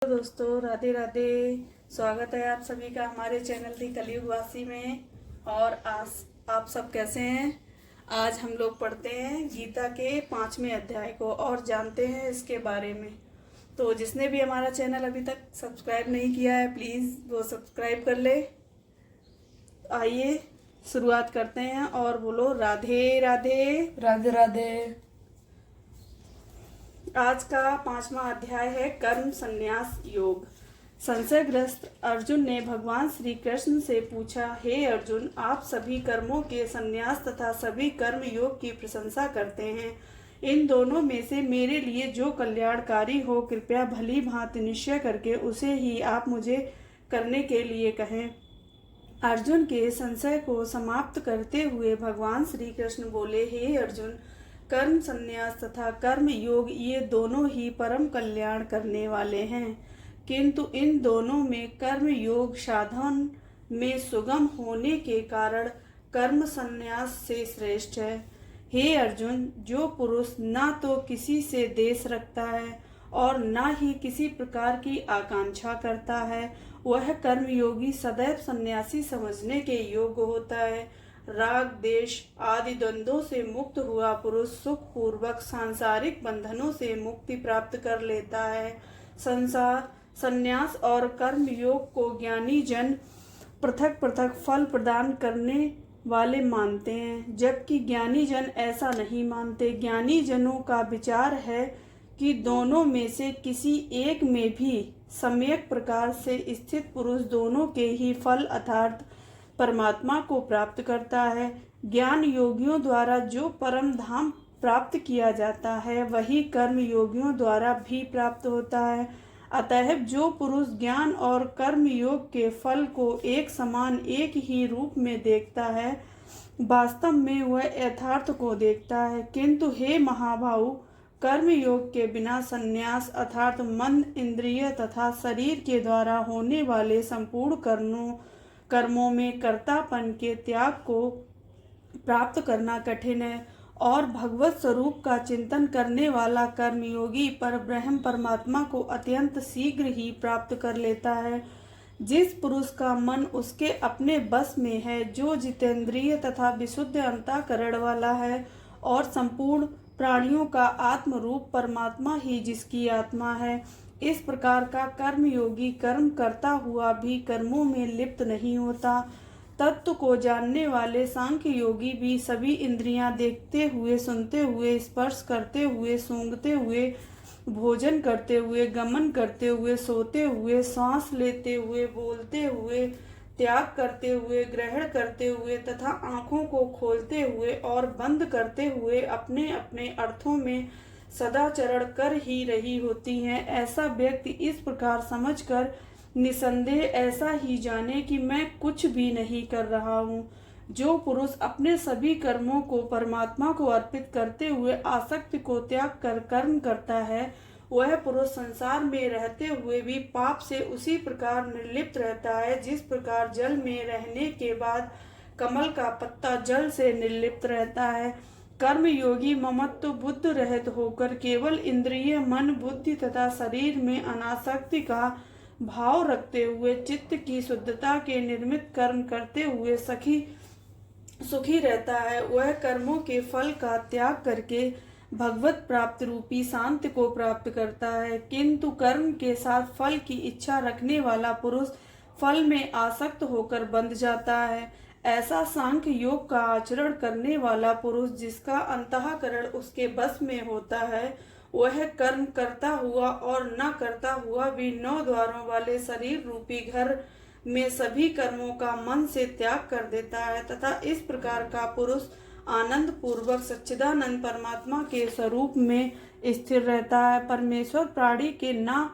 दोस्तों राधे राधे। स्वागत है आप सभी का हमारे चैनल दी कलयुगवासी में। और आज आप सब कैसे हैं। आज हम लोग पढ़ते हैं गीता के 5वें अध्याय को और जानते हैं इसके बारे में। तो जिसने भी हमारा चैनल अभी तक सब्सक्राइब नहीं किया है प्लीज़ वो सब्सक्राइब कर ले। आइए शुरुआत करते हैं और बोलो राधे राधे। राधे राधे। आज का 5वां अध्याय है कर्म संन्यास योग। संशयग्रस्त अर्जुन ने भगवान श्री कृष्ण से पूछा, हे अर्जुन, आप सभी कर्मों के संन्यास तथा सभी कर्म योग की प्रशंसा करते हैं। इन दोनों में से मेरे लिए जो कल्याणकारी हो कृपया भली भांति निश्चय करके उसे ही आप मुझे करने के लिए कहें। अर्जुन के संशय को समाप्त करते हुए भगवान श्री कृष्ण बोले, हे अर्जुन, कर्म संन्यास तथा कर्म योग ये दोनों ही परम कल्याण करने वाले हैं, किंतु इन दोनों में कर्म योग साधन में सुगम होने के कारण कर्म संन्यास से श्रेष्ठ है। हे अर्जुन, जो पुरुष ना तो किसी से देश रखता है और ना ही किसी प्रकार की आकांक्षा करता है, वह कर्मयोगी सदैव सन्यासी समझने के योग्य होता है। राग देश आदि द्वंद्वों से मुक्त हुआ पुरुष सुख पूर्वक सांसारिक बंधनों से मुक्ति प्राप्त कर लेता है। संसार संन्यास और कर्म योग को ज्ञानी जन पृथक पृथक फल प्रदान करने वाले मानते हैं, जबकि ज्ञानी जन ऐसा नहीं मानते। ज्ञानी जनों का विचार है कि दोनों में से किसी एक में भी सम्यक प्रकार से स्थित पुरुष दोनों के ही फल अर्थात परमात्मा को प्राप्त करता है। ज्ञान योगियों द्वारा जो परम धाम प्राप्त किया जाता है वही कर्म योगियों द्वारा भी प्राप्त होता है। अतः जो पुरुष ज्ञान और कर्म योग के फल को एक समान एक ही रूप में देखता है, वास्तव में वह यथार्थ को देखता है। किंतु हे महाभाऊ, कर्म योग के बिना संन्यास अर्थात मन इंद्रिय तथा शरीर के द्वारा होने वाले संपूर्ण कर्मों में कर्तापन के त्याग को प्राप्त करना कठिन है और भगवत स्वरूप का चिंतन करने वाला कर्मयोगी पर ब्रह्म परमात्मा को अत्यंत शीघ्र ही प्राप्त कर लेता है। जिस पुरुष का मन उसके अपने बस में है, जो जितेंद्रिय तथा विशुद्ध अंतःकरण वाला है और संपूर्ण प्राणियों का आत्म रूप परमात्मा ही जिसकी आत्मा है, इस प्रकार का कर्मयोगी कर्म करता हुआ भी कर्मों में लिप्त नहीं होता। तत्व को जानने वाले सांख्य योगी भी सभी इंद्रियां देखते हुए, सुनते हुए, स्पर्श करते हुए, सूंघते हुए, भोजन करते हुए, गमन करते हुए, सोते हुए, सांस लेते हुए, बोलते हुए, त्याग करते हुए, ग्रहण करते हुए तथा आँखों को खोलते हुए और बंद करते हुए अपने अपने अर्थों में सदाचरण कर ही रही होती हैं। ऐसा व्यक्ति इस प्रकार समझकर निसंदेह ऐसा ही जाने कि मैं कुछ भी नहीं कर रहा हूँ। जो पुरुष अपने सभी कर्मों को परमात्मा को अर्पित करते हुए आसक्ति को त्याग कर कर्म करता है, वह पुरुष संसार में रहते हुए भी पाप से उसी प्रकार निर्लिप्त रहता है जिस प्रकार जल में रहने के बाद कमल का पत्ता जल से निर्लिप्त रहता है। कर्म योगी ममत्व बुद्ध रहित होकर केवल इंद्रिय मन बुद्धि तथा शरीर में अनासक्ति का भाव रखते हुए चित्त की शुद्धता के निर्मित कर्म करते हुए सुखी रहता है। वह कर्मों के फल का त्याग करके भगवत प्राप्त रूपी शांति को प्राप्त करता है। किंतु कर्म के साथ फल की इच्छा रखने वाला पुरुष फल में आसक्त होकर बंध जाता है। ऐसा सांख्य योग का आचरण करने वाला पुरुष जिसका अंतःकरण उसके बस में होता है, वह कर्म करता हुआ और न करता हुआ भी 9 द्वारों वाले शरीर रूपी घर में सभी कर्मों का मन से त्याग कर देता है तथा इस प्रकार का पुरुष आनंद पूर्वक सच्चिदानंद परमात्मा के स्वरूप में स्थिर रहता है। परमेश्वर प्राणी के न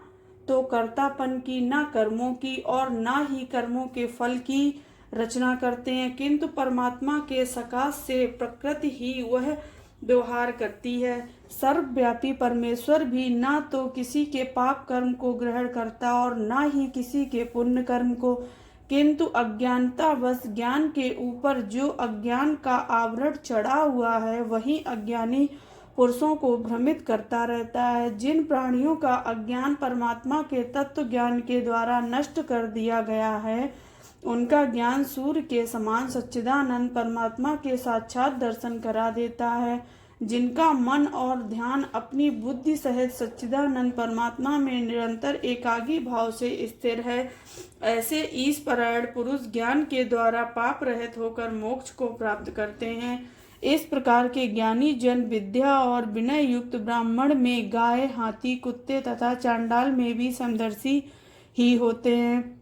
तो कर्तापन की, न कर्मों की और न ही कर्मों के फल की रचना करते हैं, किंतु परमात्मा के सकाश से प्रकृति ही वह व्यवहार करती है। सर्वव्यापी परमेश्वर भी ना तो किसी के पाप कर्म को ग्रहण करता और ना ही किसी के पुण्य कर्म को, किंतु अज्ञानतावश ज्ञान के ऊपर जो अज्ञान का आवरण चढ़ा हुआ है वही अज्ञानी पुरुषों को भ्रमित करता रहता है। जिन प्राणियों का अज्ञान परमात्मा के तत्व ज्ञान के द्वारा नष्ट कर दिया गया है, उनका ज्ञान सूर्य के समान सच्चिदानंद परमात्मा के साक्षात दर्शन करा देता है। जिनका मन और ध्यान अपनी बुद्धि सहित सच्चिदानंद परमात्मा में निरंतर एकाग्र भाव से स्थिर है, ऐसे ईशपरायण पुरुष ज्ञान के द्वारा पाप रहित होकर मोक्ष को प्राप्त करते हैं। इस प्रकार के ज्ञानी जन विद्या और विनय युक्त ब्राह्मण में गाय, हाथी, कुत्ते तथा चांडाल में भी समदर्शी ही होते हैं।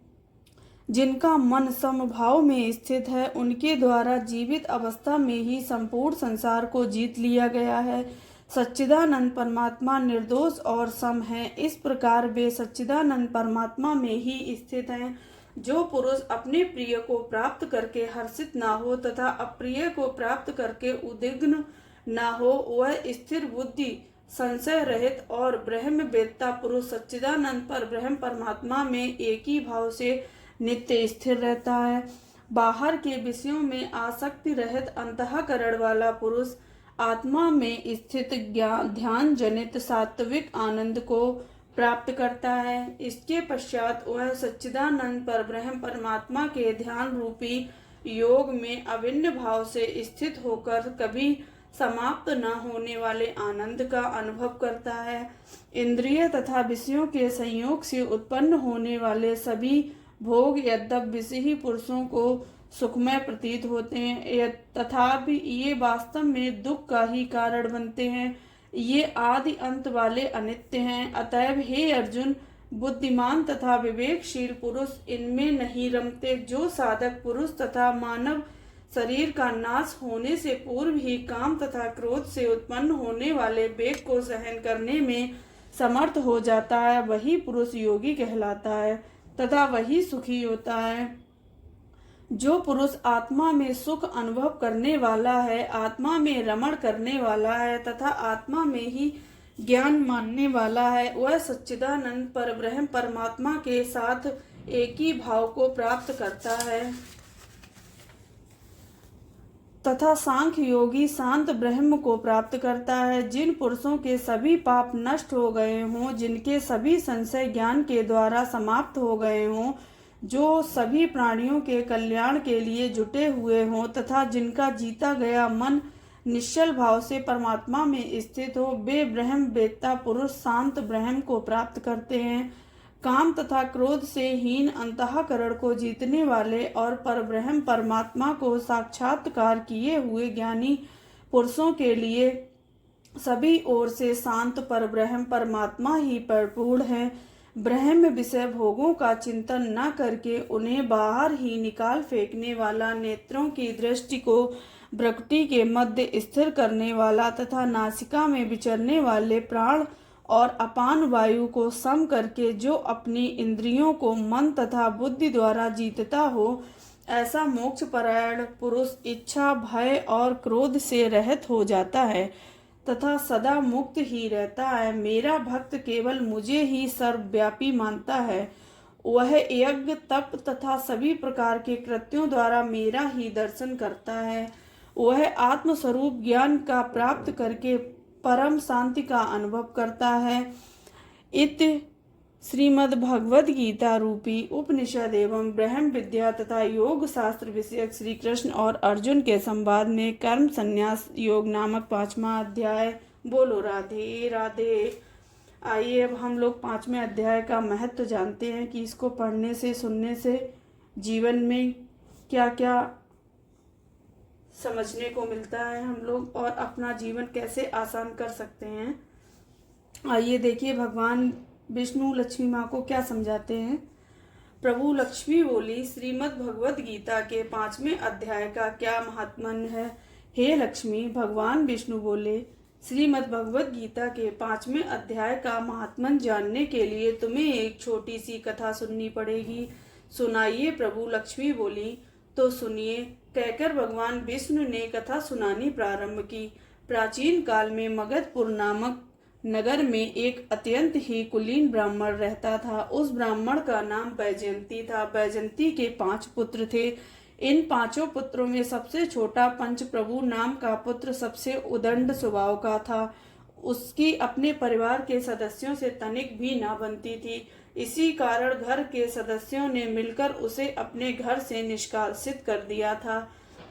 जिनका मन समभाव में स्थित है, उनके द्वारा जीवित अवस्था में ही संपूर्ण संसार को जीत लिया गया है। सच्चिदानंद परमात्मा निर्दोष और सम है। इस प्रकार वे सच्चिदानंद परमात्मा में ही स्थित हैं। जो पुरुष अपने प्रिय को प्राप्त करके हर्षित ना हो तथा अप्रिय को प्राप्त करके उद्विग्न ना हो, वह स्थिर बुद्धि, संशय रहित और ब्रह्मवेत्ता पुरुष सच्चिदानंद पर ब्रह्म परमात्मा में एक ही भाव से नित्य स्थिर रहता है। बाहर के विषयों में आसक्ति रहित अंतःकरण वाला पुरुष आत्मा में स्थित ध्यान जनित सात्विक आनंद को प्राप्त करता है। इसके पश्चात वह सच्चिदानंद पर ब्रह्म परमात्मा के ध्यान रूपी योग में अभिन्न भाव से स्थित होकर कभी समाप्त न होने वाले आनंद का अनुभव करता है। इंद्रिय तथा विषयों के संयोग से उत्पन्न होने वाले सभी भोग यद्यपि विषयी पुरुषों को सुखमय प्रतीत होते हैं, तथापि ये वास्तव में दुख का ही कारण बनते हैं। ये आदि अंत वाले अनित्य हैं। अतएव हे अर्जुन, बुद्धिमान तथा विवेकशील पुरुष इनमें नहीं रमते। जो साधक पुरुष तथा मानव शरीर का नाश होने से पूर्व ही काम तथा क्रोध से उत्पन्न होने वाले वेग को सहन करने में समर्थ हो जाता है, वही पुरुष योगी कहलाता है तथा वही सुखी होता है। जो पुरुष आत्मा में सुख अनुभव करने वाला है, आत्मा में रमण करने वाला है तथा आत्मा में ही ज्ञान मानने वाला है, वह सच्चिदानंद पर ब्रह्म परमात्मा के साथ एक ही भाव को प्राप्त करता है तथा सांख्य योगी शांत ब्रह्म को प्राप्त करता है। जिन पुरुषों के सभी पाप नष्ट हो गए हों, जिनके सभी संशय ज्ञान के द्वारा समाप्त हो गए हों, जो सभी प्राणियों के कल्याण के लिए जुटे हुए हों तथा जिनका जीता गया मन निश्चल भाव से परमात्मा में स्थित हो, वे ब्रह्म वेत्ता पुरुष शांत ब्रह्म को प्राप्त करते हैं। काम तथा क्रोध से हीन अंतःकरण को जीतने वाले और परब्रह्म परमात्मा को साक्षात्कार किए हुए ज्ञानी पुरुषों के लिए सभी ओर से शांत परब्रह्म परमात्मा ही परिपूर्ण है। ब्रह्म विषय भोगों का चिंतन न करके उन्हें बाहर ही निकाल फेंकने वाला, नेत्रों की दृष्टि को भ्रुकुटी के मध्य स्थिर करने वाला तथा नासिका में विचरने वाले प्राण और अपान वायु को सम करके जो अपनी इंद्रियों को मन तथा बुद्धि द्वारा जीतता हो, ऐसा मोक्ष परायण पुरुष इच्छा, भय और क्रोध से रहित हो जाता है तथा सदा मुक्त ही रहता है। मेरा भक्त केवल मुझे ही सर्वव्यापी मानता है। वह यज्ञ, तप तथा सभी प्रकार के कृत्यों द्वारा मेरा ही दर्शन करता है। वह आत्मस्वरूप ज्ञान का प्राप्त करके परम शांति का अनुभव करता है। इति श्रीमद् भगवद गीता रूपी उपनिषद एवं ब्रह्म विद्या तथा योग शास्त्र विषयक श्री कृष्ण और अर्जुन के संवाद में कर्म संन्यास योग नामक 5वां अध्याय। बोलो राधे राधे। आइए अब हम लोग 5वें अध्याय का महत्व जानते हैं कि इसको पढ़ने से, सुनने से जीवन में क्या क्या समझने को मिलता है हम लोग और अपना जीवन कैसे आसान कर सकते हैं। आइए देखिए भगवान विष्णु लक्ष्मी माँ को क्या समझाते हैं। प्रभु लक्ष्मी बोली, श्रीमद् भगवद गीता के 5वें अध्याय का क्या महात्म्य है। हे लक्ष्मी, भगवान विष्णु बोले, श्रीमद् भगवद गीता के 5वें अध्याय का महात्म्य जानने के लिए तुम्हें एक छोटी सी कथा सुननी पड़ेगी। सुनाइए। प्रभु लक्ष्मी बोली, तो सुनिए। कहकर भगवान विष्णु ने कथा सुनानी प्रारंभ की। प्राचीन काल में मगधपुर नामक नगर में एक अत्यंत ही कुलीन ब्राह्मण रहता था। उस ब्राह्मण का नाम बैजयंती था। बैजयंती के 5 पुत्र थे। इन पांचों पुत्रों में सबसे छोटा पंचप्रभु नाम का पुत्र सबसे उदंड स्वभाव का था। उसकी अपने परिवार के सदस्यों से तनिक भी ना बनती थी। इसी कारण घर के सदस्यों ने मिलकर उसे अपने घर से निष्कासित कर दिया था।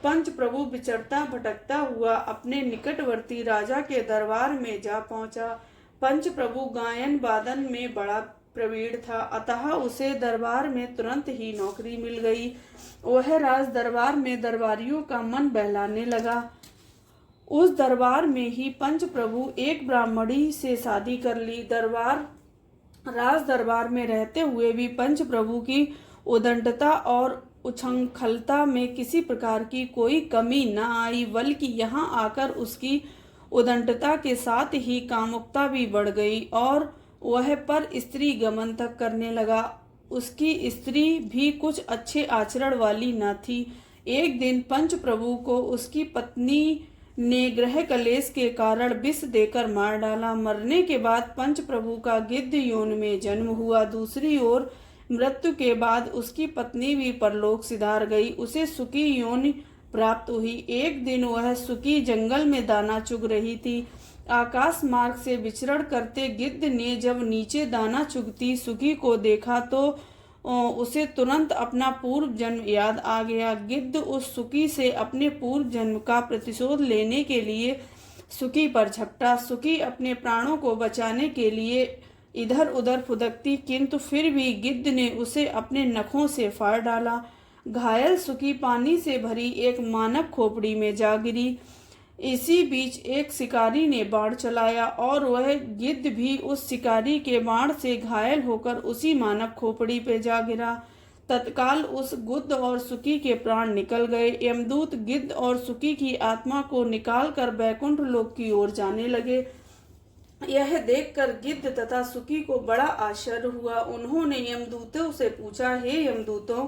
पंच प्रभु विचरता भटकता हुआ अपने निकटवर्ती राजा के दरबार में जा पहुंचा। पंच प्रभु गायन वादन में बड़ा प्रवीण था, अतः उसे दरबार में तुरंत ही नौकरी मिल गई। वह राज दरबार में दरबारियों का मन बहलाने लगा। उस दरबार में ही पंच प्रभु एक ब्राह्मणी से शादी कर ली। राज दरबार में रहते हुए भी पंच प्रभु की उदंडता और उछंखलता में किसी प्रकार की कोई कमी न आई, बल्कि यहाँ आकर उसकी उदंडता के साथ ही कामुकता भी बढ़ गई और वह पर स्त्री गमन तक करने लगा। उसकी स्त्री भी कुछ अच्छे आचरण वाली न थी। एक दिन पंच प्रभु को उसकी पत्नी ने गृह कलेश के कारण विष देकर मार डाला। मरने के बाद पंच प्रभु का गिद्ध योनि में जन्म हुआ। दूसरी ओर मृत्यु के बाद उसकी पत्नी भी परलोक सिधार गई। उसे सुखी योनि प्राप्त हुई। एक दिन वह सुखी जंगल में दाना चुग रही थी। आकाश मार्ग से विचरण करते गिद्ध ने जब नीचे दाना चुगती सुखी को देखा तो उसे तुरंत अपना पूर्व जन्म याद आ गया। गिद्ध उस सुखी से अपने पूर्व जन्म का प्रतिशोध लेने के लिए सुखी पर झपटा। सुखी अपने प्राणों को बचाने के लिए इधर उधर फुदकती, किंतु फिर भी गिद्ध ने उसे अपने नखों से फाड़ डाला। घायल सुखी पानी से भरी एक मानव खोपड़ी में जा गिरी। इसी बीच एक शिकारी ने बाण चलाया और वह गिद्ध भी उस शिकारी के बाण से घायल होकर उसी मानव खोपड़ी पे जा गिरा। तत्काल उस गिद्ध और सुखी के प्राण निकल गए। यमदूत गिद्ध और सुखी की आत्मा को निकालकर बैकुंठ लोक की ओर जाने लगे। यह देखकर गिद्ध तथा सुखी को बड़ा आश्चर्य हुआ। उन्होंने यमदूतों से पूछा, हे यमदूतों,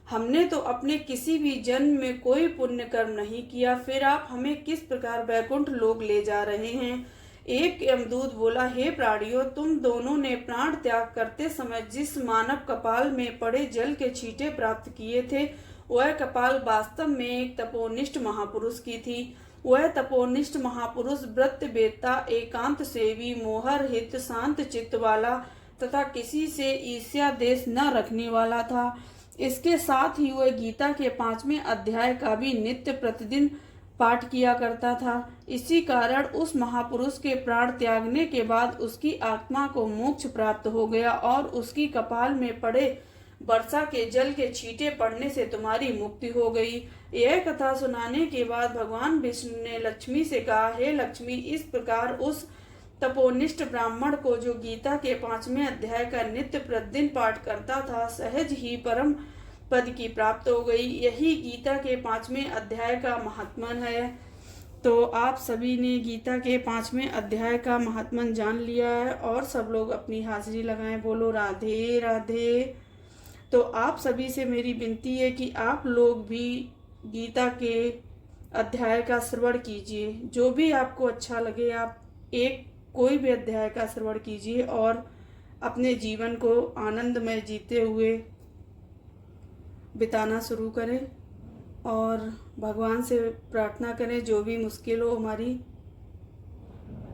हमने तो अपने किसी भी जन्म में कोई पुण्य कर्म नहीं किया, फिर आप हमें किस प्रकार बैकुंठ लोक ले जा रहे हैं? एक यमदूत बोला, हे प्राणियों, तुम दोनों ने प्राण त्याग करते समय जिस मानव कपाल में पड़े जल के छींटे प्राप्त किए थे, वह कपाल वास्तव में एक तपोनिष्ठ महापुरुष की थी। वह तपोनिष्ठ महापुरुष व्रत वेत्ता, एकांत सेवी, मोहर हित, शांत चित्त वाला तथा किसी से ईर्ष्या देश न रखने वाला था। इसके साथ ही वह गीता के 5वें अध्याय का भी नित्य प्रतिदिन पाठ किया करता था। इसी कारण उस महापुरुष के प्राण त्यागने के बाद उसकी आत्मा को मोक्ष प्राप्त हो गया और उसकी कपाल में पड़े वर्षा के जल के छींटे पड़ने से तुम्हारी मुक्ति हो गई। यह कथा सुनाने के बाद भगवान विष्णु ने लक्ष्मी से कहा, हे लक्ष्मी, इस प्रकार उस तपोनिष्ठ ब्राह्मण को जो गीता के 5वें अध्याय का नित्य प्रतिदिन पाठ करता था, सहज ही परम पद की प्राप्त हो गई। यही गीता के 5वें अध्याय का महात्मन है। तो आप सभी ने गीता के 5वें अध्याय का महात्मन जान लिया है और सब लोग अपनी हाजिरी लगाएं। बोलो राधे राधे। तो आप सभी से मेरी विनती है कि आप लोग भी गीता के अध्याय का श्रवण कीजिए। जो भी आपको अच्छा लगे आप कोई भी अध्याय का श्रवण कीजिए और अपने जीवन को आनंदमय जीते हुए बिताना शुरू करें और भगवान से प्रार्थना करें जो भी मुश्किल हो हमारी,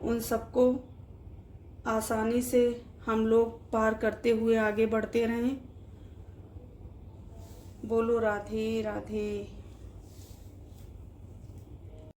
उन सबको आसानी से हम लोग पार करते हुए आगे बढ़ते रहें। बोलो राधे राधे।